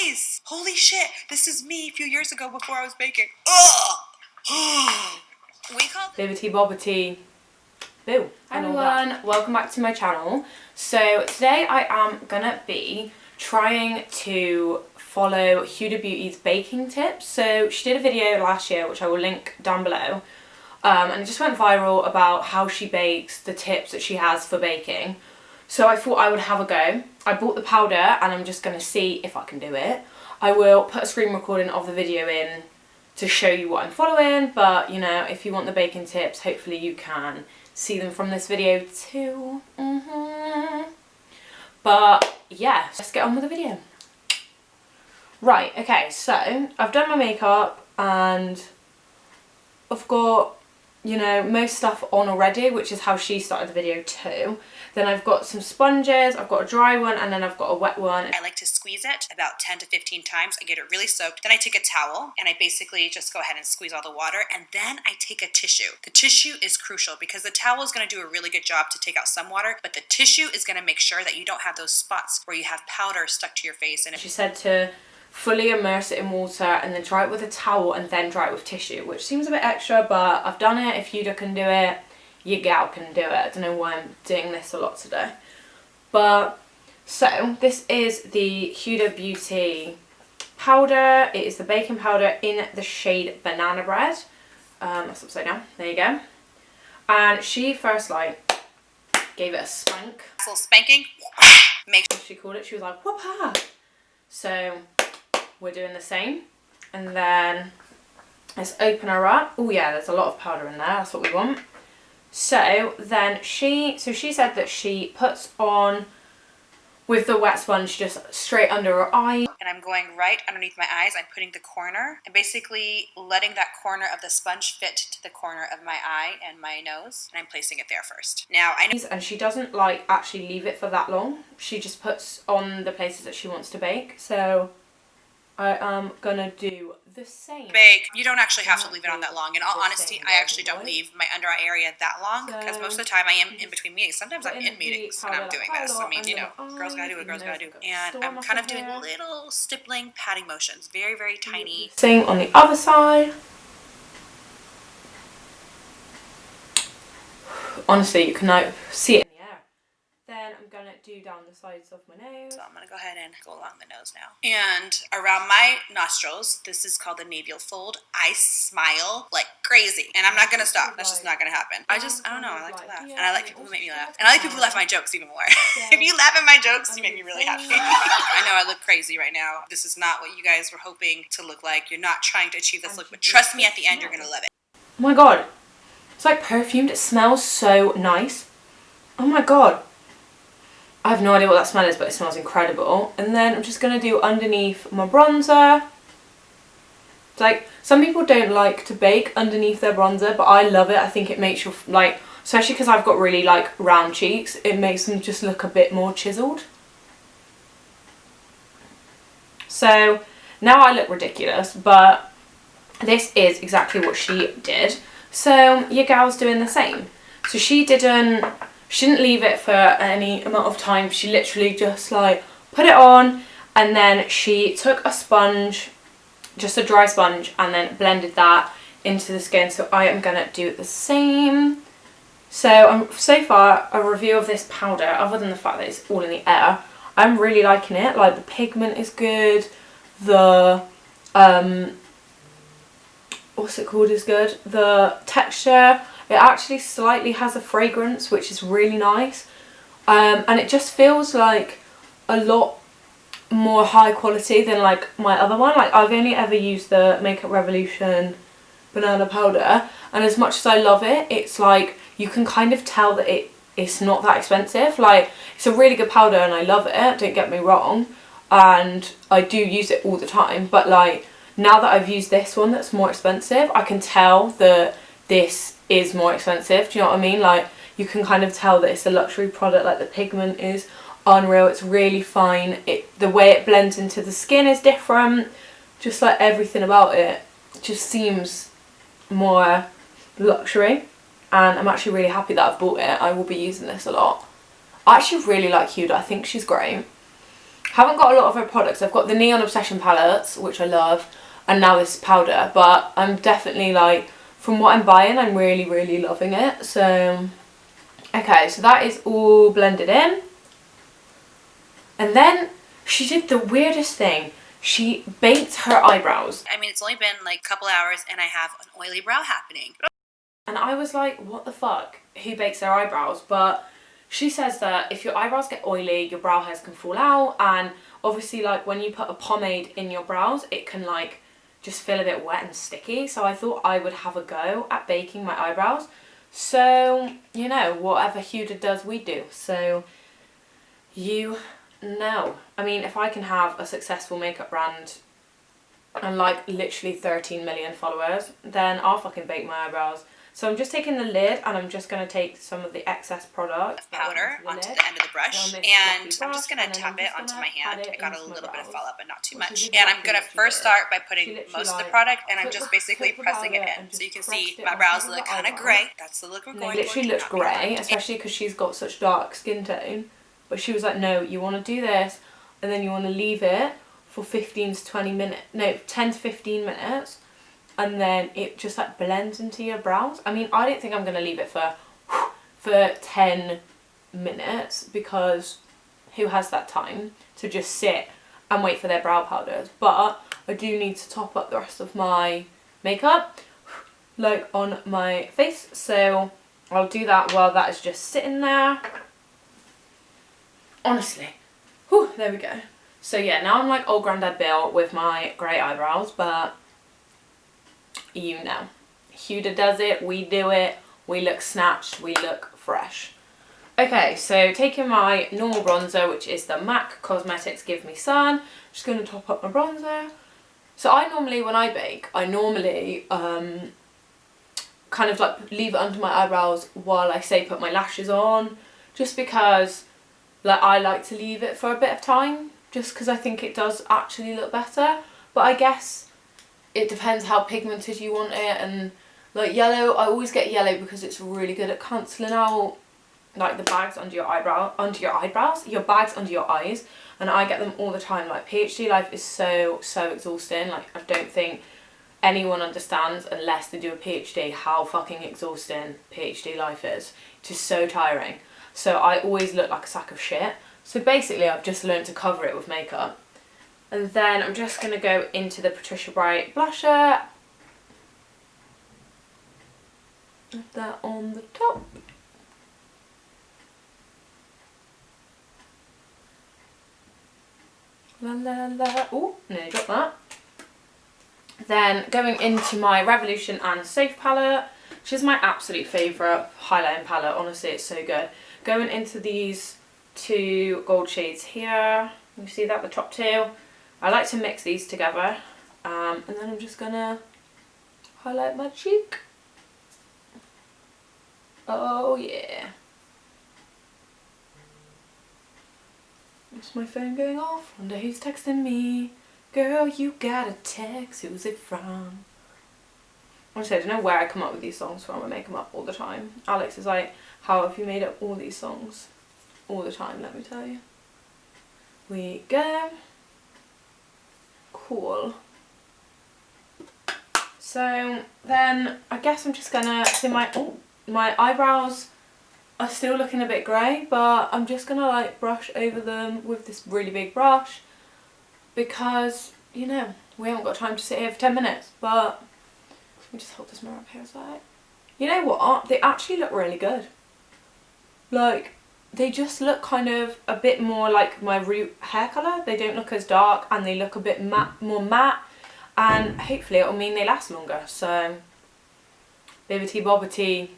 guys, holy shit, this is me a few years ago before I was baking. Ugh. We call Bibbity bobbity boo. Hi everyone, welcome back to my channel. So today I am gonna be trying to follow Huda Beauty's baking tips. So she did a video last year, which I will link down below, and it just went viral about how she bakes, the tips that she has for baking. So I thought I would have a go. I bought the powder and I'm just going to see if I can do it. I will put a screen recording of the video in to show you what I'm following, but you know, if you want the baking tips, hopefully you can see them from this video too. But yeah, let's get on with the video. Right, okay, so I've done my makeup and I've got, you know, most stuff on already, which is how she started the video too. Then I've got some sponges, I've got a dry one, and then I've got a wet one. I like to squeeze it about 10 to 15 times. I get it really soaked. Then I take a towel and I basically just go ahead and squeeze all the water, and then I take a tissue. The tissue is crucial because the towel is going to do a really good job to take out some water, but the tissue is going to make sure that you don't have those spots where you have powder stuck to your face. And she said to fully immerse it in water and then dry it with a towel and then dry it with tissue, which seems a bit extra, but I've done it. If Huda can do it, your gal can do it. I don't know why I'm doing this a lot today. But, so, this is the Huda Beauty powder. It is the baking powder in the shade Banana Bread. That's upside down. There you go. And she first, like, gave it a spank. A little spanking. She called it. She was like, whoop-ha. So, we're doing the same. And then, let's open her up. Oh yeah, there's a lot of powder in there. That's what we want. So then she said that she puts on with the wet sponge just straight under her eye. And I'm going right underneath my eyes. I'm putting the corner and basically letting that corner of the sponge fit to the corner of my eye and my nose. And I'm placing it there first. Now I know. And she doesn't like actually leave it for that long. She just puts on the places that she wants to bake. So I am gonna do the same. Bake. You don't actually have to leave it on that long. In all honesty, I actually don't leave my under eye area that long because most of the time I am in between meetings. Sometimes I'm in meetings when I'm doing this. I mean, you know, girls gotta do what girls gotta do. And I'm kind of doing little stippling patting motions. Very, very tiny. Same on the other side. Honestly, you can now see it. Then I'm going to do down the sides of my nose. So I'm going to go ahead and go along the nose now. And around my nostrils, this is called the navel fold. I smile like crazy. And I'm not going to stop. That's just not going to happen. I don't know. I like to laugh. And I like people who make me laugh. And I like people who laugh at my jokes even more. If you laugh at my jokes, you make me really happy. I know I look crazy right now. This is not what you guys were hoping to look like. You're not trying to achieve this look. But trust me, at the end, you're going to love it. Oh my god. It's like perfumed. It smells so nice. Oh my god. I have no idea what that smell is, but it smells incredible. And then I'm just going to do underneath my bronzer. It's like, some people don't like to bake underneath their bronzer, but I love it. I think it makes you, like, especially because I've got really, like, round cheeks, it makes them just look a bit more chiseled. So, now I look ridiculous, but this is exactly what she did. So, your gal's doing the same. So she didn't leave it for any amount of time. She literally just like put it on, and then she took a sponge, just a dry sponge, and then blended that into the skin. So I am gonna do the same. So so far a review of this powder, other than the fact that it's all in the air, I'm really liking it. Like the pigment is good, the what's it called is good, the texture. It actually slightly has a fragrance, which is really nice. And it just feels like a lot more high quality than like my other one. Like I've only ever used the Makeup Revolution banana powder, and as much as I love it, it's like you can kind of tell that it's not that expensive. Like it's a really good powder and I love it, don't get me wrong. And I do use it all the time. But like now that I've used this one that's more expensive, I can tell that this is more expensive. Do you know what I mean? Like you can kind of tell that it's a luxury product. Like the pigment is unreal. It's really fine. The way it blends into the skin is different. Just like everything about it just seems more luxury. And I'm actually really happy that I've bought it. I will be using this a lot. I actually really like Huda. I think she's great. Haven't got a lot of her products. I've got the Neon Obsession palettes, which I love, and now this powder, but I'm definitely like, from what I'm buying, I'm really, really loving it. So, okay, so that is all blended in. And then she did the weirdest thing. She baked her eyebrows. I mean, it's only been like a couple hours and I have an oily brow happening. And I was like, what the fuck? Who bakes their eyebrows? But she says that if your eyebrows get oily, your brow hairs can fall out. And obviously, like, when you put a pomade in your brows, it can, like, just feel a bit wet and sticky. So I thought I would have a go at baking my eyebrows. So, you know, whatever Huda does, we do. So, you know. I mean, if I can have a successful makeup brand and, like, literally 13 million followers, then I'll fucking bake my eyebrows. So I'm just taking the lid and I'm just going to take some of the excess product powder onto the end of the brush, and I'm just going to tap it onto my hand. I got a little bit of fallout, but not too much. And I'm going to first start by putting most of the product, and I'm just basically pressing it in. So you can see my brows look kind of grey. That's the look we're going for. It literally looks grey, especially because she's got such dark skin tone. But she was like, no, you want to do this, and then you want to leave it for 15 to 20 minutes. No, 10 to 15 minutes. And then it just like blends into your brows. I mean, I don't think I'm going to leave it for 10 minutes, because who has that time to just sit and wait for their brow powders? But I do need to top up the rest of my makeup, like on my face. So I'll do that while that is just sitting there. Honestly. Whew, there we go. So yeah, now I'm like old Grandad Bill with my grey eyebrows, but you know, Huda does it, we do it, we look snatched, we look fresh. Okay, so taking my normal bronzer, which is the MAC Cosmetics Give Me Sun, just going to top up my bronzer. So I normally, when I bake, I normally kind of like leave it under my eyebrows while I say put my lashes on, just because like I like to leave it for a bit of time, just because I think it does actually look better. But I guess it depends how pigmented you want it, and like yellow, I always get yellow because it's really good at cancelling out like the bags under your eyebrows, your bags under your eyes, and I get them all the time. Like PhD life is so exhausting. Like I don't think anyone understands unless they do a PhD how fucking exhausting PhD life is. It's just so tiring. So I always look like a sack of shit. So basically I've just learned to cover it with makeup. And then I'm just going to go into the Patricia Bright blusher. Put that on the top. La la la. Oh, nearly dropped that. Then going into my Revolution and Safe palette, which is my absolute favourite highlighting palette. Honestly, it's so good. Going into these two gold shades here. You see that, the top two? I like to mix these together, and then I'm just gonna highlight my cheek. Oh yeah. What's my phone going off? Wonder who's texting me. Girl, you got a text, who's it from? Honestly, I don't know where I come up with these songs from. I make them up all the time. Alex is like, how have you made up all these songs all the time, let me tell you. We go. Cool. So then I guess I'm just gonna see my eyebrows are still looking a bit grey, but I'm just gonna like brush over them with this really big brush, because you know we haven't got time to sit here for 10 minutes. But let me just hold this mirror up here a sec. You know what, they actually look really good. Like they just look kind of a bit more like my root hair colour. They don't look as dark, and they look a bit more matte, and hopefully it'll mean they last longer. So bibbity bobbity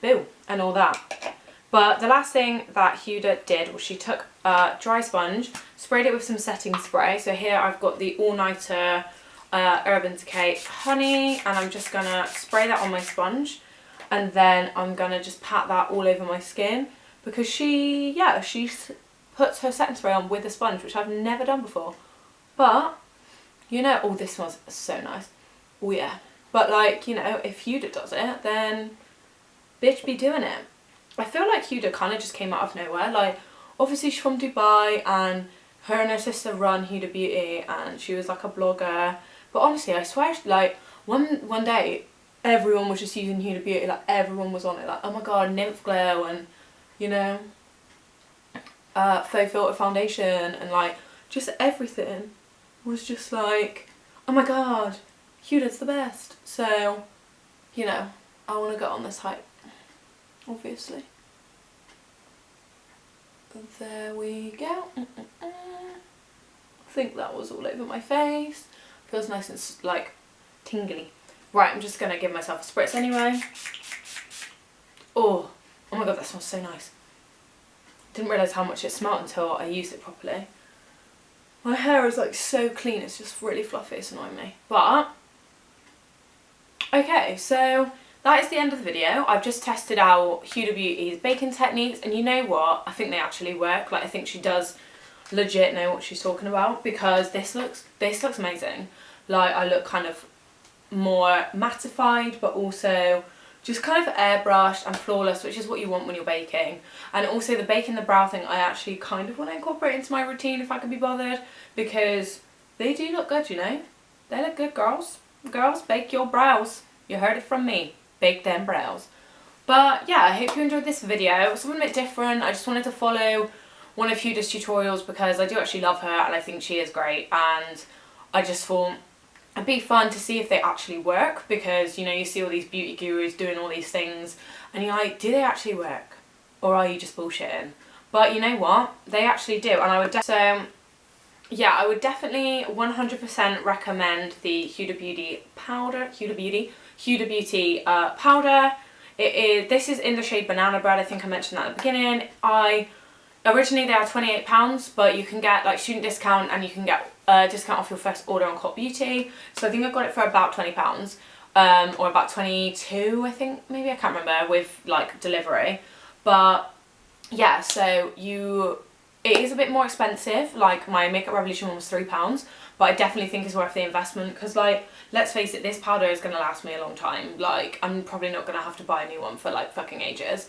boo and all that. But the last thing that Huda did was she took a dry sponge, sprayed it with some setting spray. So here I've got the All Nighter Urban Decay Honey, and I'm just gonna spray that on my sponge, and then I'm gonna just pat that all over my skin, because she puts her setting spray on with a sponge, which I've never done before. But you know, oh, this smells so nice. Oh yeah. But like, you know, if Huda does it, then bitch be doing it. I feel like Huda kind of just came out of nowhere. Like obviously she's from Dubai, and her and her sister run Huda Beauty, and she was like a blogger. But honestly, I swear, like one day, everyone was just using Huda Beauty. Like everyone was on it. Like, oh my god, Nymph Glow, and you know, Faux Filter foundation, and like just everything was just like, oh my god, Huda's the best. So, you know, I want to get on this hype, obviously. There we go. I think that was all over my face. Feels nice and like tingly. Right, I'm just gonna give myself a spritz anyway. Oh my god, that smells so nice. Didn't realise how much it smelled until I used it properly. My hair is like so clean, it's just really fluffy, it's annoying me. But, okay, so that is the end of the video. I've just tested out Huda Beauty's baking techniques, and you know what? I think they actually work. Like, I think she does legit know what she's talking about, because this looks amazing. Like, I look kind of more mattified, but also just kind of airbrushed and flawless, which is what you want when you're baking. And also the baking the brow thing, I actually kind of want to incorporate into my routine if I can be bothered, because they do look good, you know? They look good, girls. Girls, bake your brows. You heard it from me. Bake them brows. But yeah, I hope you enjoyed this video. Something a bit different. I just wanted to follow one of Huda's tutorials because I do actually love her and I think she is great, and I just thought it'd be fun to see if they actually work, because you know, you see all these beauty gurus doing all these things and you're like, do they actually work or are you just bullshitting? But you know what, they actually do. And I would so yeah, I would definitely 100% recommend the Huda Beauty powder, Huda Beauty powder. This is in the shade Banana Bread. I think I mentioned that at the beginning. Originally they are £28, but you can get like student discount and you can get a discount off your first order on Cot Beauty. So I think I got it for about £20, or about 22, I think, maybe, I can't remember, with like delivery. But yeah, so it is a bit more expensive. Like my Makeup Revolution one was £3, but I definitely think it's worth the investment, because like, let's face it, this powder is going to last me a long time. Like, I'm probably not going to have to buy a new one for like fucking ages.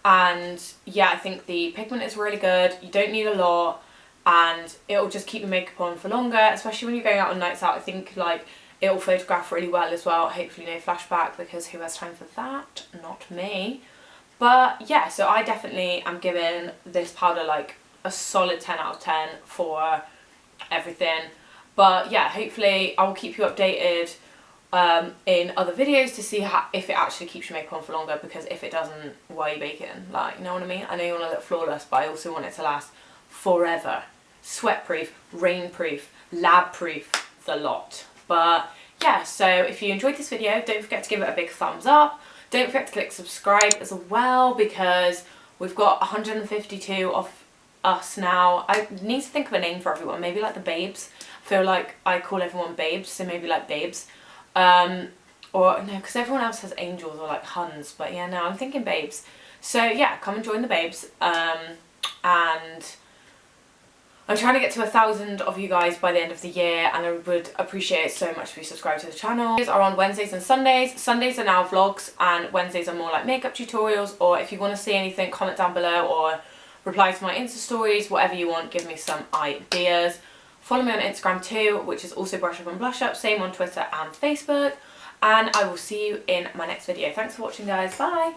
And yeah, I think the pigment is really good. You don't need a lot, and it'll just keep your makeup on for longer, especially when you're going out on nights out. I think like it'll photograph really well as well. Hopefully no flashback, because who has time for that? Not me. But yeah, so I definitely am giving this powder like a solid 10 out of 10 for everything. But yeah, hopefully I will keep you updated in other videos to see if it actually keeps your makeup on for longer, because if it doesn't, why are you baking? Like, you know what I mean? I know you want to look flawless, but I also want it to last forever. Sweat proof, rain proof, lab proof, the lot. But yeah, so if you enjoyed this video, don't forget to give it a big thumbs up. Don't forget to click subscribe as well, because we've got 152 of us now. I need to think of a name for everyone, maybe like the babes. I feel like I call everyone babes, so maybe like babes. Or no, because everyone else has angels or like huns, but yeah, no, I'm thinking babes. So yeah, come and join the babes. And I'm trying to get to 1,000 of you guys by the end of the year, and I would appreciate it so much if you subscribe to the channel. These are on Wednesdays and Sundays. Sundays are now vlogs, and Wednesdays are more like makeup tutorials. Or if you want to see anything, comment down below or reply to my Insta stories, whatever you want. Give me some ideas. Follow me on Instagram too, which is also Brush Up and Blush Up. Same on Twitter and Facebook. And I will see you in my next video. Thanks for watching, guys. Bye.